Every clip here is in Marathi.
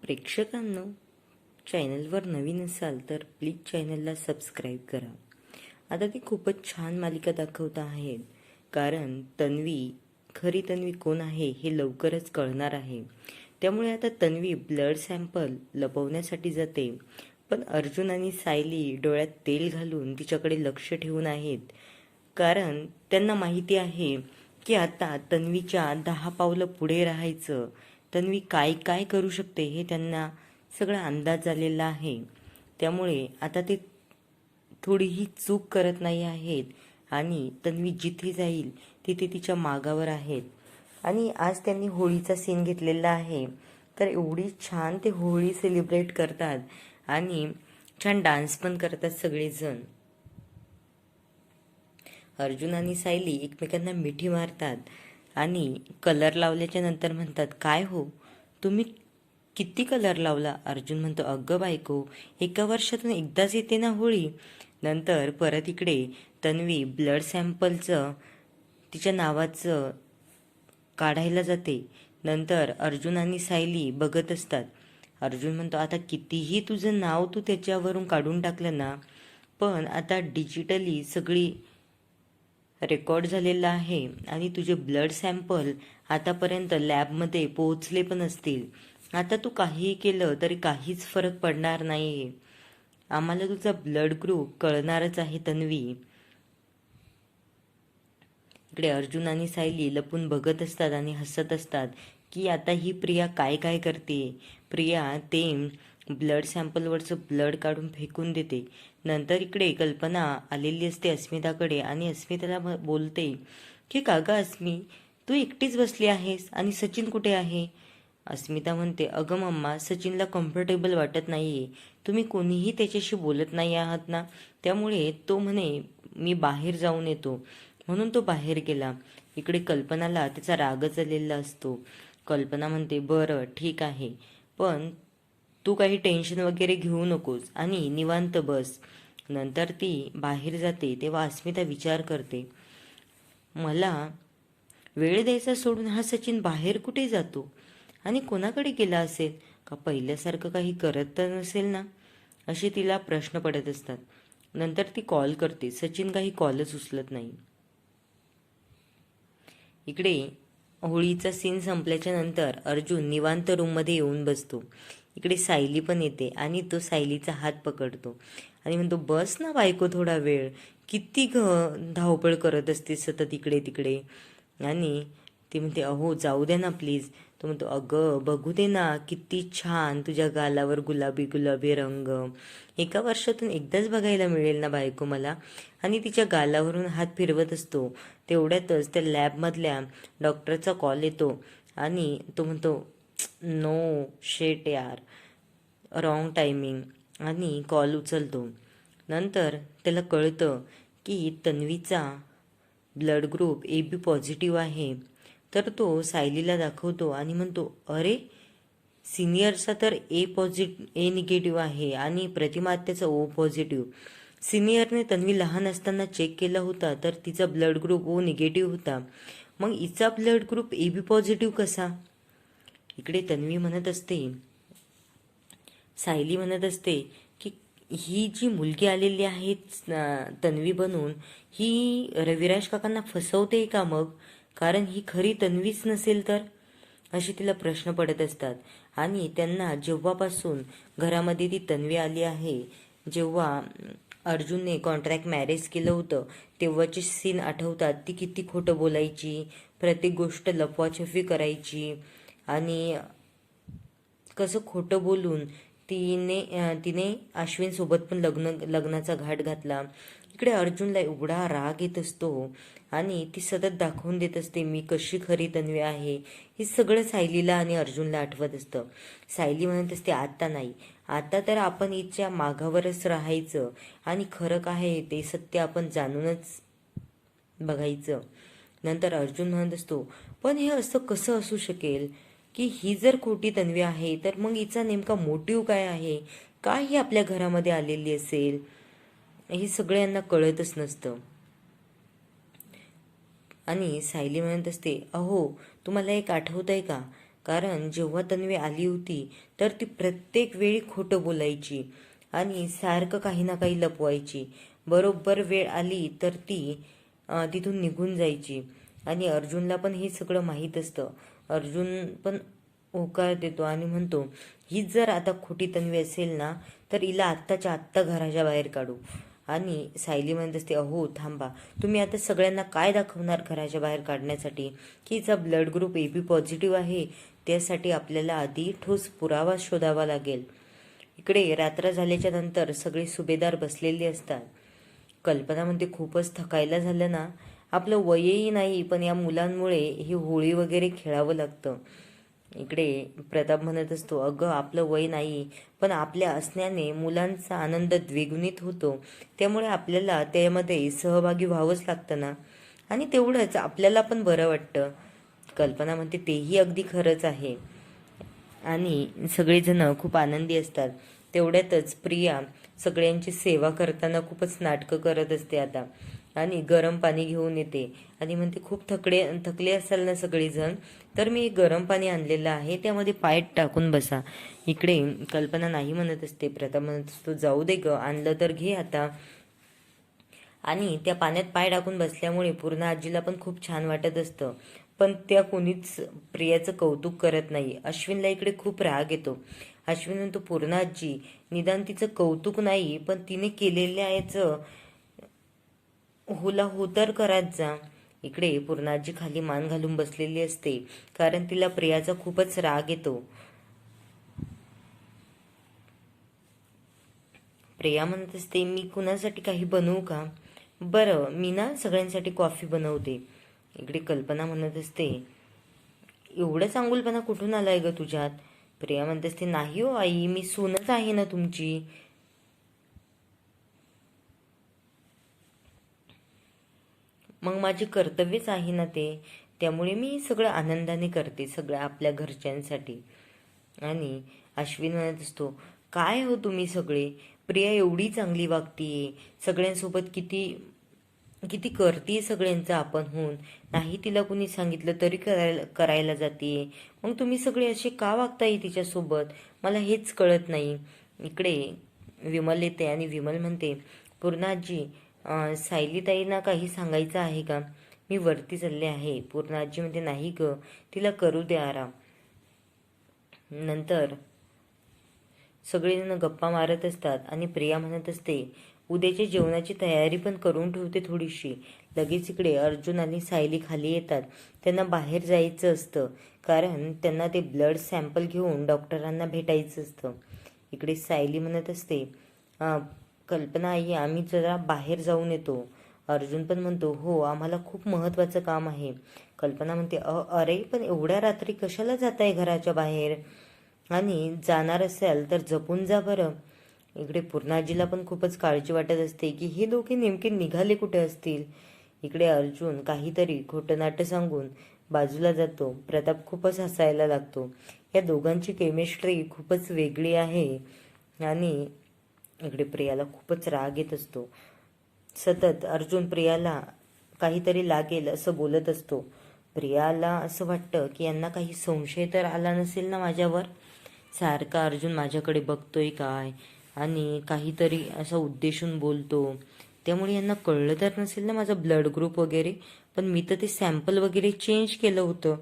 प्रेक्षकांनो, चॅनलवर नवीन असाल तर प्लीज चॅनलला सबस्क्राईब करा. आता ती खूपच छान मालिका दाखवत आहेत, कारण खरी तन्वी कोण आहे हे लवकरच कळणार आहे. त्यामुळे आता तन्वी ब्लड सॅम्पल लपवण्यासाठी जाते, पण अर्जुन आणि सायली डोळ्यात तेल घालून तिच्याकडे लक्ष ठेवून आहेत, कारण त्यांना माहिती आहे की आता तन्वीच्या 10 पावलं पुढे राहायचं. तन्वी काय काय करू शकते हे त्यांना सगळा अंदाज आलेला आहे. त्यामुळे आता ते थोडीही चूक करत नाही आहेत आणि तन्वी जिथे जाईल तिथे तिच्या मागावर आहेत. आणि आज त्यांनी होळीचा सीन घेतलेला आहे, तर एवढी छान ते होळी सेलिब्रेट करतात आणि छान डान्स पण करतात सगळेजण. अर्जुन आणि सायली एकमेकांना मिठी मारतात आणि कलर लावल्याच्या नंतर म्हणतात, काय हो तुम्ही किती कलर लावला? अर्जुन म्हणतो, अगं बायको, एका वर्षातून एकदाच येते ना होळी. नंतर परत इकडे तन्वी ब्लड सॅम्पलचं तिच्या नावाचं काढायला जाते. नंतर अर्जुन आणि सायली बघत असतात. अर्जुन म्हणतो, आता कितीही तुझं नाव तू त्याच्यावरून काढून टाकलं ना, पण आता डिजिटली सगळी रेकॉर्ड झालेला आहे आणि तुझे ब्लड सॅम्पल आतापर्यंत लॅबमध्ये पोहोचले पण असतील. आता तू काहीही केलं तरी काहीच फरक पडणार नाही. आम्हाला तुझा ब्लड ग्रुप कळणारच आहे तन्वी. इकडे अर्जुन आणि सायली लपून बघत असतात आणि हसत असतात की आता ही प्रिया काय काय करते. प्रिया ते ब्लड सॅम्पलवरचं ब्लड काढून फेकून देते. नंतर इकडे कल्पना आलेली असते अस्मिताकडे आणि अस्मिताला बोलते की का गं अस्मी, तू एकटीच बसली आहेस आणि सचिन कुठे आहे? अस्मिता म्हणते, अगं मम्मा, सचिनला कम्फर्टेबल वाटत नाहीये. तुम्ही कोणीही त्याच्याशी बोलत नाही आहात ना, त्यामुळे तो म्हणे मी बाहेर जाऊन येतो, म्हणून तो बाहेर गेला. इकडे कल्पनाला त्याचा रागच आलेला असतो. कल्पना म्हणते, बरं ठीक आहे, पण तू काही टेन्शन वगैरे घेऊ नकोस आणि निवांत बस. नंतर ती बाहेर जाते तेव्हा अस्मिता विचार करते, मला वेळ द्यायचा सोडून हा सचिन बाहेर कुठे जातो आणि कोणाकडे गेला असेल? का पहिल्यासारखं काही करत तर नसेल ना, असे तिला प्रश्न पडत असतात. नंतर ती कॉल करते. सचिन काही कॉलच उचलत नाही. इकडे होळीचा सीन संपल्याच्या नंतर अर्जुन निवांत रूममध्ये येऊन बसतो. इकडे सायली पण येते आणि तो सायलीचा हात पकडतो आणि म्हणतो, बस ना बायको थोडा वेळ, किती धावपळ करत असते सतत इकडे तिकडे. आणि ती म्हणते, अहो जाऊ दे ना प्लीज. तो म्हणतो, अगं बघू दे ना, किती छान तुझ्या गालावर गुलाबी गुलाबी रंग, एका वर्षातून एकदाच बघायला मिळेल ना बायको मला. आणि तिच्या गालावरून हात फिरवत असतो. तेवढ्यातच त्या लॅबमधल्या डॉक्टरचा कॉल येतो आणि तो म्हणतो, नो शेट यार, रॉंग टायमिंग, आणि कॉल उचलतो. नंतर त्याला कळतं की तन्वीचा ब्लड ग्रुप AB पॉझिटिव्ह आहे. तर तो सायलीला दाखवतो आणि म्हणतो, अरे सिनियरचा तर A निगेटिव्ह आहे आणि प्रतिमा आत्याचा O पॉझिटिव्ह. सिनियरने तन्वी लहान असताना चेक केला होता तर तिचा ब्लड ग्रुप O निगेटिव्ह होता, मग हिचा ब्लड ग्रुप AB पॉझिटिव्ह कसा? इकडे तन्वी म्हणत असते, सायली म्हणत असते की ही जी मुलगी आलेली आहे तन्वी बनून, ही रविराज काकांना फसवते का मग? कारण ही खरी तन्वीच नसेल तर? असे तिला प्रश्न पडत असतात. आणि त्यांना जेव्हापासून घरामध्ये ती तन्वी आली आहे, जेव्हा अर्जुनने कॉन्ट्रॅक्ट मॅरेज केलं होतं तेव्हाचे सीन आठवतात. ती किती खोटं बोलायची, प्रत्येक गोष्ट लपवाछपवी करायची आणि कसं खोटं बोलून तिने अश्विनसोबत पण लग्नाचा घाट घातला. इकडे अर्जुनला एवढा राग येत असतो आणि ती सतत दाखवून देत असते मी कशी खरी तन्वी आहे. हे सगळं सायलीला आणि अर्जुनला आठवत असतं. सायली म्हणत असते, आता नाही, आता तर आपण हिच्या मागावरच राहायचं आणि खरं काय ते सत्य आपण जाणूनच बघायचं. नंतर अर्जुन म्हणत असतो, पण हे असं कसं असू शकेल की ही जर खोटी तन्वी आहे तर मग हिचा नेमका मोटिव्ह काय आहे? काय ही आपल्या घरामध्ये आलेली असेल? हे सगळ्यांना कळतच नसतं. आणि सायली म्हणत असते, अहो तुम्हाला एक आठवतंय का, कारण जेव्हा तन्वी आली होती तर ती प्रत्येक वेळी खोटं बोलायची आणि सारखं काही ना काही लपवायची. बरोबर वेळ आली तर ती तिथून निघून जायची आणि अर्जुनला पण हे सगळं माहीत असतं. अर्जुन पण होकार देतो आणि म्हणतो, हीच जर आता खोटी तन्वी असेल ना तर हिला आत्ताच्या आत्ता घराच्या बाहेर काढू. आणि सायली म्हणत असते, अहो थांबा, तुम्ही आता सगळ्यांना काय दाखवणार घराच्या बाहेर काढण्यासाठी की हिचा ब्लड ग्रुप AB पॉझिटिव्ह आहे. त्यासाठी आपल्याला आधी ठोस पुरावा शोधावा लागेल. इकडे रात्र झाल्याच्या नंतर सगळे सुभेदार बसलेले असतात. कल्पना म्हणते, खूपच थकायला झालं ना, आपलं वयही नाही पण या मुलांमुळे ही होळी वगैरे खेळावं लागतं. इकडे प्रताप म्हणत असतो, अगं आपलं वय नाही पण आपल्या असण्याने मुलांचा आनंद द्विगुणित होतो, त्यामुळे आपल्याला त्यामध्ये सहभागी व्हावंच लागतं ना, आणि तेवढंच आपल्याला पण बरं वाटतं. कल्पना म्हणते, तेही अगदी खरंच आहे. आणि सगळेजण खूप आनंदी असतात. तेवढ्यातच प्रिया सगळ्यांची सेवा करताना खूपच नाटकं करत असते आता, आणि गरम पाणी घेऊन येते आणि म्हणते, खूप थकले असाल ना सगळेजण, तर मी गरम पाणी आणलेलं आहे, त्यामध्ये पाय टाकून बसा. इकडे कल्पना नाही म्हणत असते. प्रताप म्हणत असतो, जाऊ दे ग, आणलं तर घे आता. आणि त्या पाण्यात पाय टाकून बसल्यामुळे पूर्ण आजीला पण खूप छान वाटत असतं. पण त्या कोणीच प्रियाचं कौतुक करत नाही. अश्विनला इकडे खूप राग येतो. अश्विन म्हणतो, पूर्ण आजी, निदान तिचं कौतुक नाही पण तिने केलेल्या याचं होला हो तर कराच जा. इकडे पूर्णाजी खाली मान घालून बसलेली असते कारण तिला प्रियाचा खूपच राग येतो. प्रिया म्हणत असते, मी कुणासाठी काही बनवू का? बरं, मी ना सगळ्यांसाठी कॉफी बनवते. इकडे कल्पना म्हणत असते, एवढं चांगुलपणा कुठून आलाय ग तुझ्यात? प्रिया म्हणत असते, नाही हो आई, मी सूनच आहे ना तुमची. मग माझे कर्तव्यच आहे ना ते, त्यामुळे मी सगळं आनंदाने करते, सगळं आपल्या घरच्यांसाठी. आणि अश्विन म्हणत असतो, काय हो तुम्ही सगळे, प्रिया एवढी चांगली वागतीये, सगळ्यांसोबत किती किती करते सगळ्यांचं आपण होऊन, नाही तिला कुणी सांगितलं तरी करायला जाते. मग तुम्ही सगळे असे का वागताय तिच्यासोबत, मला हेच कळत नाही. इकडे विमल येते आणि विमल म्हणते, पूर्णाजी, सायलीताईंना काही सांगायचं आहे का? मी वरती चालले आहे. पूर्णाजी म्हणते, नाही ग, तिला करू दे आराम. नंतर सगळेजण गप्पा मारत असतात आणि प्रिया म्हणत असते, उद्याच्या जेवणाची तयारी पण करून ठेवते थोडीशी. लगेच इकडे अर्जुन आणि सायली खाली येतात. त्यांना बाहेर जायचं असतं कारण त्यांना ते ब्लड सॅम्पल घेऊन डॉक्टरांना भेटायचं असतं. इकडे सायली म्हणत असते, कल्पना आई, आम्ही जरा बाहेर जाऊन येतो. अर्जुन पण म्हणतो, हो, आम्हाला खूप महत्त्वाचं काम आहे. कल्पना म्हणते, अरे पण एवढ्या रात्री कशाला जाताय घराच्या बाहेर, आणि जाणार असाल तर जपून जा बरं. इकडे पूर्णाजीला पण खूपच काळजी वाटत असते की हे दोघे नेमके निघाले कुठे असतील. इकडे अर्जुन काहीतरी खोटं नाटं सांगून बाजूला जातो. प्रताप खूपच हसायला लागतो. या दोघांची केमिस्ट्री खूपच वेगळी आहे. आणि इकडे प्रियाला खूपच राग येत असतो. सतत अर्जुन प्रियाला काहीतरी लागेल असं बोलत असतो. प्रियाला असं वाटतं की यांना काही संशय तर आला नसेल ना माझ्यावर, सारखा अर्जुन माझ्याकडे बघतोय काय आणि काहीतरी असं उद्देशून बोलतो, त्यामुळे यांना कळलं तर नसेल ना माझा ब्लड ग्रुप वगैरे, पण मी तर ते सॅम्पल वगैरे चेंज केलं होतं.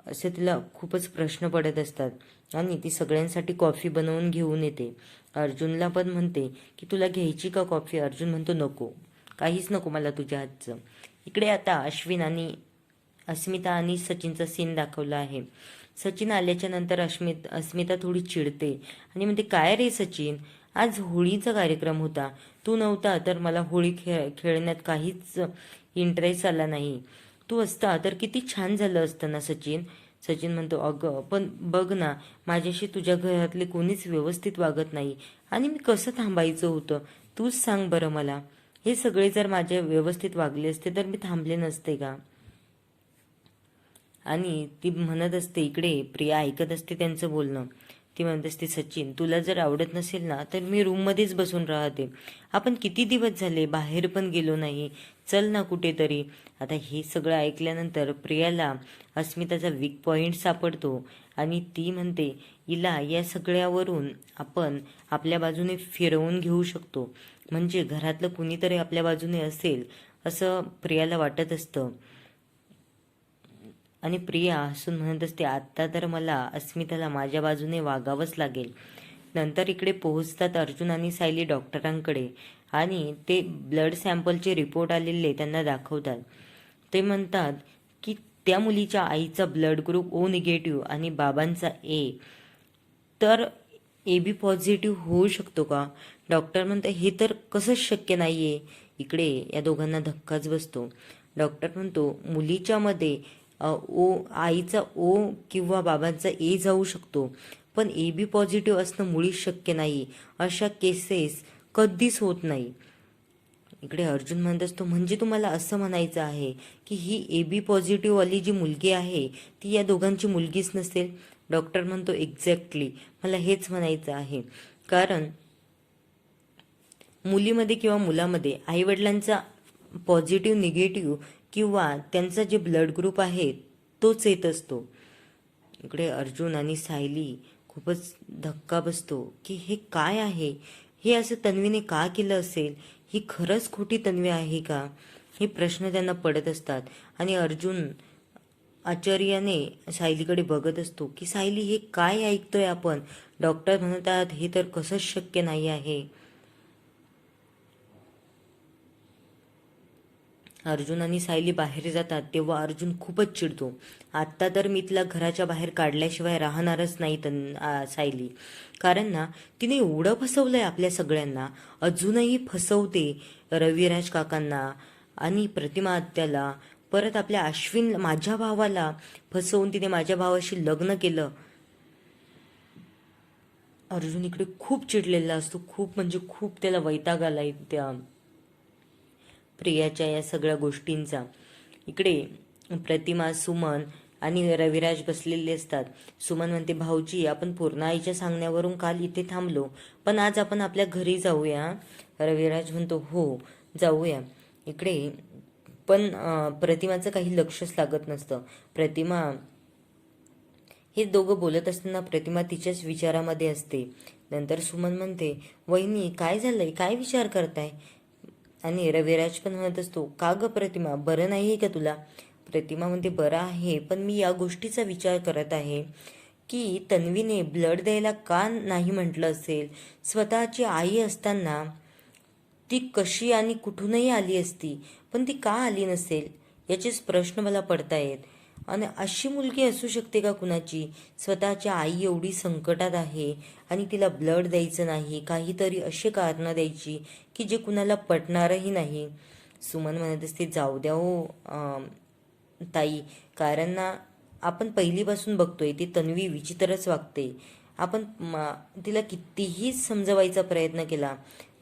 असे तिला खूपच प्रश्न पडत असतात आणि ती सगळ्यांसाठी कॉफी बनवून घेऊन येते. अर्जुनला पण म्हणते की तुला घ्यायची का कॉफी? अर्जुन म्हणतो, नको, काहीच नको मला तुझ्या हातचं. इकडे आता अश्विन आणि अस्मिता आणि सचिनचा सीन दाखवला आहे. सचिन आल्याच्या नंतर अस्मिता थोडी चिडते आणि म्हणते, काय रे सचिन, आज होळीचा कार्यक्रम होता, तू नव्हता तर मला होळी खेळण्यात काहीच इंटरेस्ट आला नाही. तू असता तर किती छान झालं असतं ना सचिन. सचिन म्हणतो, अगं पण बघ ना, माझ्याशी तुझ्या घरातले कोणीच व्यवस्थित वागत नाही आणि मी कसं थांबायचं होतं, तूच सांग बरं मला. हे सगळे जर माझ्या व्यवस्थित वागले असते तर मी थांबले नसते का? आणि ती म्हणत असते, इकडे प्रिया ऐकत असते त्यांचं बोलणं. ती म्हणत असते, सचिन तुला जर आवडत नसेल ना तर मी रूममध्येच बसून राहते. आपण किती दिवस झाले बाहेर पण गेलो नाही, चल ना कुठेतरी. आता हे सगळं ऐकल्यानंतर प्रियाला अस्मिताचा वीक पॉइंट सापडतो आणि ती म्हणते, हिला या सगळ्यावरून आपण आपल्या बाजूने फिरवून घेऊ शकतो, म्हणजे घरातलं कुणीतरी आपल्या बाजूने असेल असं प्रियाला वाटत असतं. आणि प्रिया हसून म्हणत असते, आत्ता तर मला अस्मिताला माझ्या बाजूने वागावंच लागेल. नंतर इकडे पोहोचतात अर्जुन आणि सायली डॉक्टरांकडे आणि ते ब्लड सॅम्पलचे रिपोर्ट आलेले त्यांना दाखवतात. ते म्हणतात की त्या मुलीच्या आईचा ब्लड ग्रुप ओ निगेटिव्ह आणि बाबांचा ए, तर AB पॉझिटिव्ह होऊ शकतो का? डॉक्टर म्हणतो, हे तर कसंच शक्य नाहीये. इकडे या दोघांना धक्काच बसतो. डॉक्टर म्हणतो, मुलीच्या मध्ये आईचा ओ किंवा बाबांचा ए जाऊ शकतो, पण AB पॉझिटिव्ह असणं मुळीच शक्य नाही. अशा केसेस कधीच होत नाही. इकडे अर्जुन म्हणत असतो, म्हणजे तुम्हाला असं म्हणायचं आहे की ही AB पॉझिटिव्ह वाली जी मुलगी आहे ती या दोघांची मुलगीच नसेल? डॉक्टर म्हणतो, एक्झॅक्टली मला हेच म्हणायचं आहे. कारण मुलीमध्ये किंवा मुलामध्ये आईवडिलांचा पॉझिटिव्ह निगेटिव्ह किंवा त्यांचा जे ब्लड ग्रुप आहे तोच येत असतो. इकडे अर्जुन आणि सायली खूपच धक्का बसतो की हे काय आहे, हे असं तन्वीने का केलं असेल, ही खरंच खोटी तन्वी आहे का, हे प्रश्न त्यांना पडत असतात. आणि अर्जुन आश्चर्याने सायलीकडे बघत असतो की सायली हे काय ऐकतोय आपण, डॉक्टर म्हणतात हे तर कसंच शक्य नाही आहे. अर्जुन आणि सायली बाहेर जातात तेव्हा अर्जुन खूपच चिडतो. आत्ता तर मी तिला घराच्या बाहेर काढल्याशिवाय राहणारच नाही सायली, कारण ना तिने एवढं फसवलंय आपल्या सगळ्यांना, अजूनही फसवते रविराज काकांना आणि प्रतिमा आत्याला, परत आपल्या अश्विन माझ्या भावाला फसवून तिने माझ्या भावाशी लग्न केलं. अर्जुन इकडे खूप चिडलेला असतो, खूप म्हणजे खूप त्याला वैताग आलाय त्या प्रियाच्या या सगळ्या गोष्टींचा. इकडे प्रतिमा, सुमन आणि रविराज बसलेले असतात. सुमन म्हणते, भाऊजी आपण पूर्ण आईच्या सांगण्यावरून काल इथे थांबलो, पण आज आपण आपल्या घरी जाऊया. रविराज म्हणतो, हो जाऊया. इकडे पण प्रतिमाचं काही लक्षच लागत नसतं. प्रतिमा, हे दोघं बोलत असताना प्रतिमा तिच्याच विचारामध्ये असते. नंतर सुमन म्हणते, वहिनी काय झालंय, काय विचार करताय? आणि रविराज पण म्हणत असतो, का ग प्रतिमा, बरं नाही का तुला? प्रतिमा म्हणते, बरं आहे, पण मी या गोष्टीचा विचार करत आहे की तन्वीने ब्लड द्यायला का नाही म्हटलं असेल. स्वतःची आई असताना ती कशी आणि कुठूनही आली असती, पण ती का आली नसेल याचेच प्रश्न मला पडतायत. आणि अशी मुलगी असू शकते का कुणाची? स्वतःची आई एवढी संकटात आहे आणि तिला ब्लड द्यायचं नाही, काहीतरी असे कारणं द्यायची की जे कुणाला पटणारही नाही. सुमन म्हणत असते, जाऊ द्या हो ताई, कारण ना आपण पहिलीपासून बघतोय ती तन्वी विचित्रच वागते. आपण तिला कितीही समजवायचा प्रयत्न केला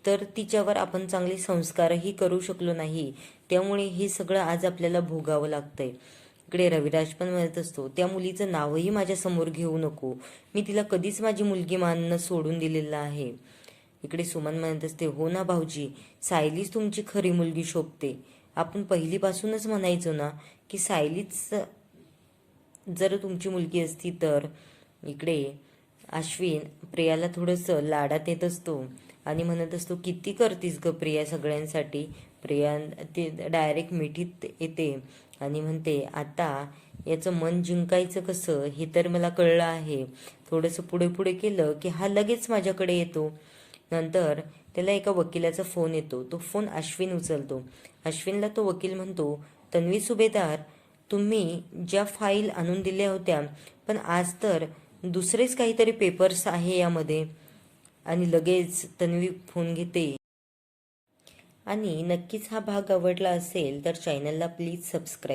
तर तिच्यावर आपण चांगले संस्कारही करू शकलो नाही, त्यामुळे हे सगळं आज आपल्याला भोगावं लागतंय. इकडे रविराज पण म्हणत असतो, त्या मुलीचं नावही माझ्या समोर घेऊ नको, मी तिला कधीच माझी मुलगी मानणं सोडून दिलेलं आहे. इकडे सुमन म्हणत असते, हो ना भाऊजी, सायलीच तुमची खरी मुलगी शोभते. आपण पहिलीपासूनच म्हणायचो ना की सायलीच जर तुमची मुलगी असती तर. इकडे अश्विन प्रियाला थोडंसं लाडात येत असतो आणि म्हणत असतो, किती करतीस ग प्रिया सगळ्यांसाठी. प्रिया ते डायरेक्ट मिठीत येते आणि म्हणते, आता याचं मन जिंकायचं कसं हे तर मला कळलं आहे. थोडंसं पुढे पुढे केलं की हा लगेच माझ्याकडे येतो. नंतर त्याला एका वकिलाचा फोन येतो. तो फोन अश्विन उचलतो. अश्विनला तो वकील म्हणतो, तन्वी सुभेदार, तुम्ही ज्या फाईल आणून दिल्या होत्या, पण आज तर दुसरेच काहीतरी पेपर्स आहे यामध्ये. आणि लगेच तन्वी फोन घेते. आणि नक्कीच हा भाग आवडला असेल तर चॅनलला प्लीज सबस्क्राईब